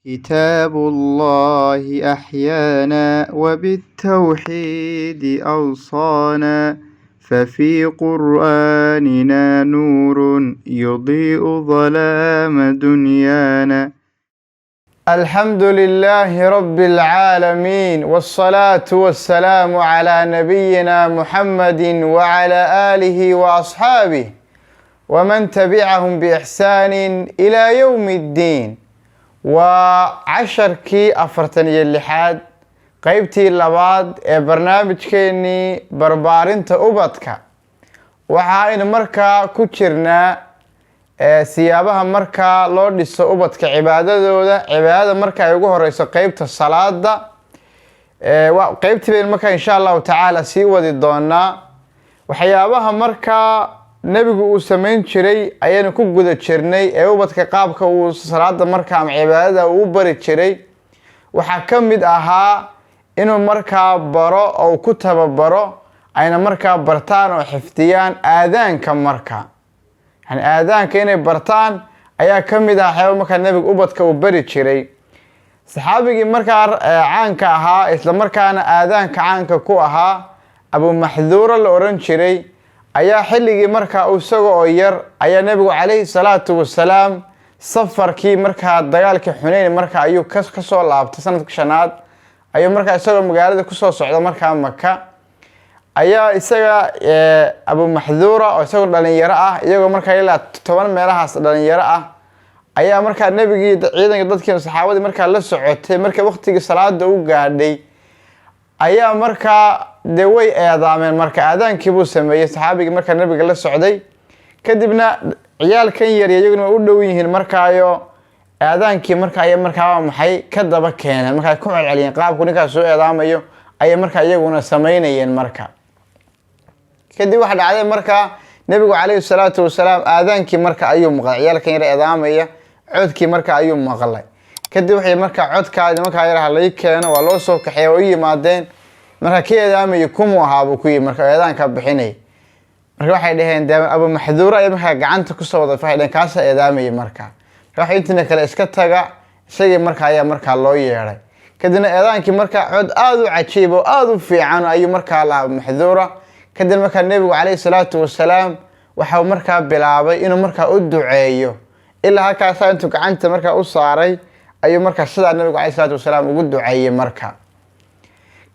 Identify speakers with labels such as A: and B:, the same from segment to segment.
A: كتاب الله أحيانا وبالتوحيد أوصانا ففي قرآننا نور يضيء ظلام دنيانا.
B: الحمد لله رب العالمين، والصلاة والسلام على نبينا محمد وعلى آله وأصحابه ومن تبعهم بإحسان إلى يوم الدين. وعشركii 46 qaybtii labaad ee barnaamijkeenii barbaarinta ubadka. waxaaynu markaa ku jirnaa siyaabaha markaa loo dhiso ubadka cibaadada marka ay ugu horeyso qaybta salaada. qaybtii baynu markaa insha allahu tacaala sii wadi doonaa. waxyaabaha markaa nabigu uu samayn jiray ayaynu ku guda jirnay ee ubadka qaabka uu salaada markaa ama cibaadada uu bari jiray. waxaa ka mid ahaa inuu markaa baro oo ku tababaro ayna markaa bartaan oo xifdiyaan aadaanka markaa. yani aadaanka inay bartaan ayaa ka mid ah waxyaaba markaa nabigu ubadka uu bari jiray. saxaabigii markaa caanka ahaa isla markaana aadaanka caanka ku ahaa Abu Maxduura la oran jiray ayaa xilligii markaa isaga oo yar ayaa nabigu calayhi salaatu wasalaam safarkii markaa dagaalkii Xunayn markaa ayuu ka soo laabtay sanadkii shanaad ayuu markaa isagoo magaalada ku soo socda markaa Makka ayaa isaga Abu Maxduura oo isagoo dhalinyaro ah iyagoo markaa ilaa 10 meelahaas dhalinyaro ah ayaa markaa nabigii ciidanka dadkii saxaabadii markaa la socotay markii waqtigii salaada uu gaadhay ayaa markaa de way eedaameen marka aadaankii buu sameeyay saxaabigii markaa nabiga la socday. kadibna ciyaalkan yar iyaguna u dhow yihiin markaayo aadaankii markaa ay markaa maxay ka daba keeneen markaa ku celceliyeen qaabku ninkaas soo eedaamayo ay markaa iyaguna sameynayeen markaa. kadib waxa dhacday markaa nabigu calayhi salaatu wasalaam aadaankii markaa ayuu maqlay ciyaalkan yar eedaamaya codkii markaa ayuu maqlay. kadib waxay markaa codkaadi markaa yaraha laga keeno waa loo soo kaxeeyay oo yimaadeen markaa kii eedaamaya kumu ahaa buu ku yimi markaa eedaanka bixinay. marka waxay dhaheen Abu Maxduura ay markaa gacanta ku soo wada faayeen kaas eedaamaya markaa waxa intii kale iska taga isagii markaa ayaa markaa loo yeeray. kadibna eedaankii markaa cod aad u cajiib oo aad u fiican ayuu markaa la Abu Maxduura. kadib markaa nabigu calayhi salaatu wasalaam waxa uu markaa bilaabay inuu markaa u duceeyo ilaa halkaas intuu gacanta markaa u saaray ayuu markaa sida nabigu calayhi salaatu wasalaam ugu duceeyay markaa.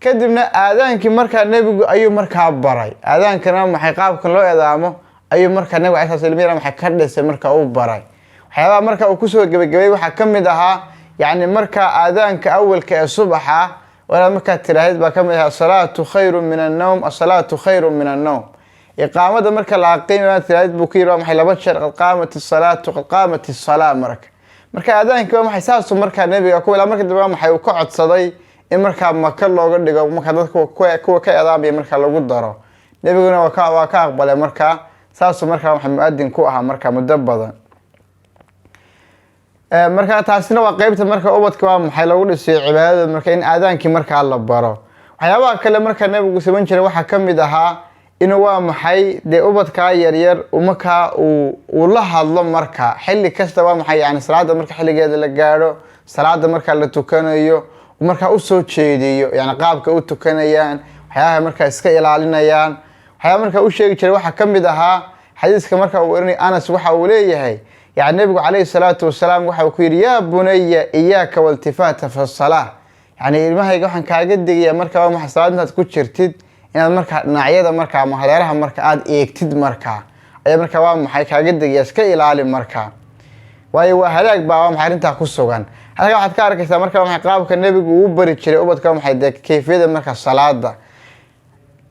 B: kadibna aadaankii markaa nabigu ayuu markaa baray aadaankana maxay qaabka loo eedaamo ayuu markaa nabigu calayhi salaatu wasalaam maxay ka dhisay markaa uu baray. waxyaabaha markaa uu kusoo gabagabay waxaa ka mid ahaa yani markaa aadaanka awalka ee subaxa wala markaa tiraahid baa ka mid ah salaatu khayrun min an-nawm as-salaatu khayrun min an-nawm. iqaamada marka la qiimeeyo tiraahid buu ku yiraahdo maxay laba jeer qad qaamat as-salaatu qad qaamat as-salaam marka aadaanka waa maxay saasu markaa nabiga ku wala marka dib maxay uu ka codsaday in markaa Maka looga dhigo markaa dadku kuwa ka eedaamay markaa lagu daro. nabiguna waa ka aqbalay markaa saasu markaa waxay muadin ku ahaa markaa muddo badan. markaa taasina waa qaybta markaa ubadka waa maxay lagu dhisay cibaadada markaa in aadaankii markaa la baro. waxyaabaha kale markaa nabigu sameyn jiray waxaa ka mid ahaa inuu waa maxay de ubadka yaryar markaa uu la hadlo markaa xilli kasta waa maxay yani salaada markaa xilligeeda la gaaro salaada markaa la tukanayo markaa u soo jeediyo yani qaabka u tukanayaan waxyaabaha markaa iska ilaalinayaan. waxyaabaha markaa u sheegi jiray waxaa ka mid ahaa xadiiska markaa uu warinay Anas waxa uu leeyahay يعني النبي عليه الصلاة والسلام وحا وكير يا بني إياك والتفات في الصلاة. يعني المهي وحن كاقدق يا مركا ومحا صلاة تكون شرتد إن المركا نعيادة مركا مهدارها مركا عاد إيكتد مركا أي مركا ومحا كاقدق يسكي إلالي مركا واي وهلاك با ومحا رنتا كسوغان. هذا واحد كاركسا مركا ومحا قابك النبي وبرد شري أبدك ومحا كيفية مركا الصلاة دا.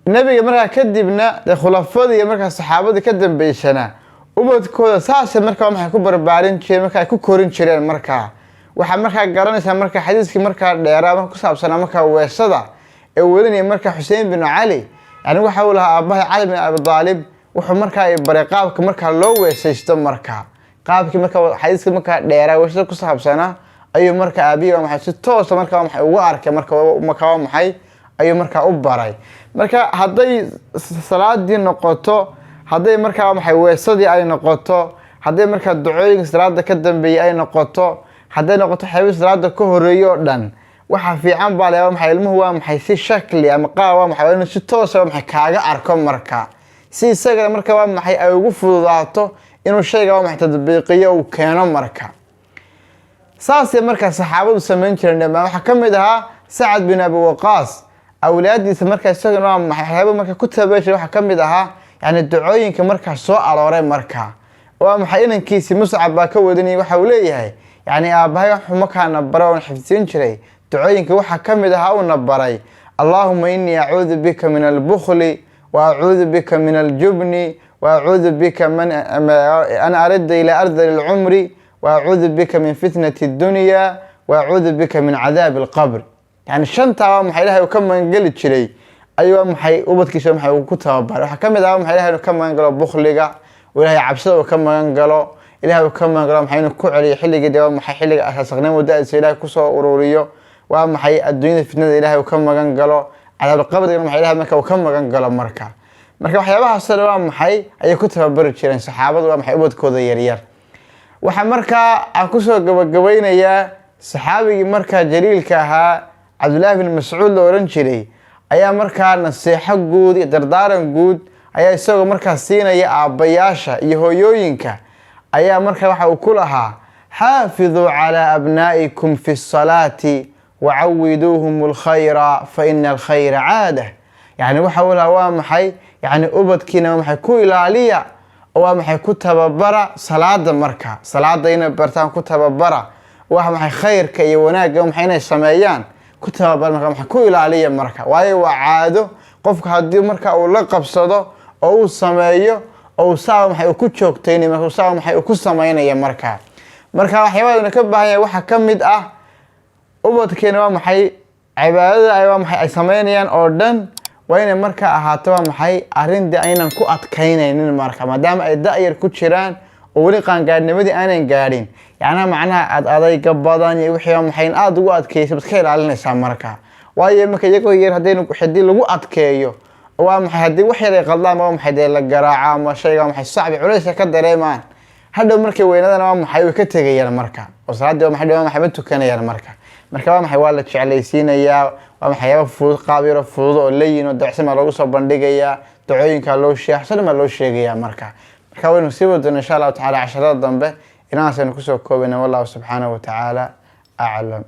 B: النبي مركا كدبنا خلافة مركا الصحابة كدب بيشنا ubadkooda saas markaa waxay ku barbaarin jireen markaa ku korin jireen markaa waxa markaa garanaysa markaa xadiiskii markaa dheeraad ku saabsan markaa weesada ee welinay markaa Xuseen bin Ali yani waxa uu lahaa aabaha Ali bin Abi Talib wuxuu markaa ay baray qaabka markaa loo weesaysto markaa qaabkii markaa xadiiskii markaa dheeraad weesada ku saabsana ayuu markaa aabiga waxay si toos markaa waxay ugu arkay markaa maxay ayuu markaa u baray. marka haday salaadii noqoto hadday markaa maxay weesadii ay noqoto hadday markaa ducooyinka salaada ka dambeeyay ay noqoto hadday noqoto waxyaabihii salaada ka horeeyay oo dhan waxa fiican baa leeyahay maxay ilmuhu waa maxay si shakli ama qaab waa maxay inuu si toos ah maxay kaaga arko marka si isaga marka waa maxay ay ugu fududaato inuu shayga waa maxay tadbiiqiyo uu keeno marka saas marka saxaabadu sameyn jireen waxa kamid ahaa Sa'd bin Abi Waqqas awlaadiisa marka isagana waa maxay waxyaabo marka ku tabeeshay waxa kamid ahaa yani ducooyinka marka soo arooray marka waa maxay inankiisi Mus'ab baa ka wadanay waxa uu leeyahay yani aabahay xuma kana baro xifdin jiray ducooyinka waxa kamid ahaa uu nabaray Allahumma inni a'udhu bika min al-bukhli wa a'udhu bika min al-jubni wa a'udhu bika man ana aradda ila ardhil al-umri wa a'udhu bika min fitnati ad-dunya wa a'udhu bika min 'adhab al-qabr يعني شنتا maxay ilaahay ka maangeli jiray ayuu maxay ubadkiisa maxay ku tababar waxa kamid ah maxay ilaahay ka maangalo bukhliga ilaahay cabsida ka maangalo ilaahay ka maangalo maxay ku celiyo xilliga maxay xilliga asaasnimo wadaadisa ilaahay ku soo ururiyo waa maxay adduunyada fitnada ilaahay ka maangalo cadaab qabriga maxay ilaahay marka ka maangalo marka waxyaabahaas waa maxay ay ku tababar jireen saxaabadu waa maxay ubadkooda yaryar waxa marka aan ku soo gabagabaynayaa saxaabigi marka jaliilka ahaa Abdullah bin Mas'ud oran jiray ayaa markaa nasiixa guud iyo dardaaran guud ayaa isagoo markaa siinaya aabayaasha iyo hooyooyinka ayaa markaa waxa uu ku lahaa xaafidu ala abnaa'ikum fi salati wa'awiduhum al-khayra fa inna al-khayra 'aada yani waxa uu waa maxay yani ubadkiina maxay ku ilaaliya oo maxay ku tababara salaada markaa salaada inay bartaan ku tababara waxa maxay khayrka iyo wanaagga maxay inay sameeyaan kutabar marka ku ilaaliya marka waayo waa caado qofka hadii marka uu la qabsado oo uu sameeyo oo saa maxay ku joogtayni marka saa maxay ku sameeynaya marka waxyaabada ka baahan waxa kamid ah ubadkeena waa maxay cibaadada ay waa maxay ay sameynayaan oo dhan waa inay marka ahaato waa maxay arinta aynan ku adkaynaynin marka maadaama ay daayar ku jiraan oo wali qaangaadnimadii aanan gaadhin يعني معناها أضايق بدني وحيا محين أدو أتكيس بتخيل على نسا مركا واي مك يجو يجر هدين حدي لو أتكيو وام حدي وحيا يقلا ما محدي للجراعة ما شيء محي صعب عليش كده ريمان هذا مركا وين هذا ما محي وكتجي مركا وصعد ما حد ما حبته كان يا مركا ما حيوالد شعليسين يا وما حيا فوز قابير فوز اللين ودعس ما لو صب بندقيا تعين كلو شيء أحسن ما لو شيء يا مركا وين نسيبه إن شاء الله تعالى 10 ضمبه إننا سنكسو كوبنا والله سبحانه وتعالى أعلم.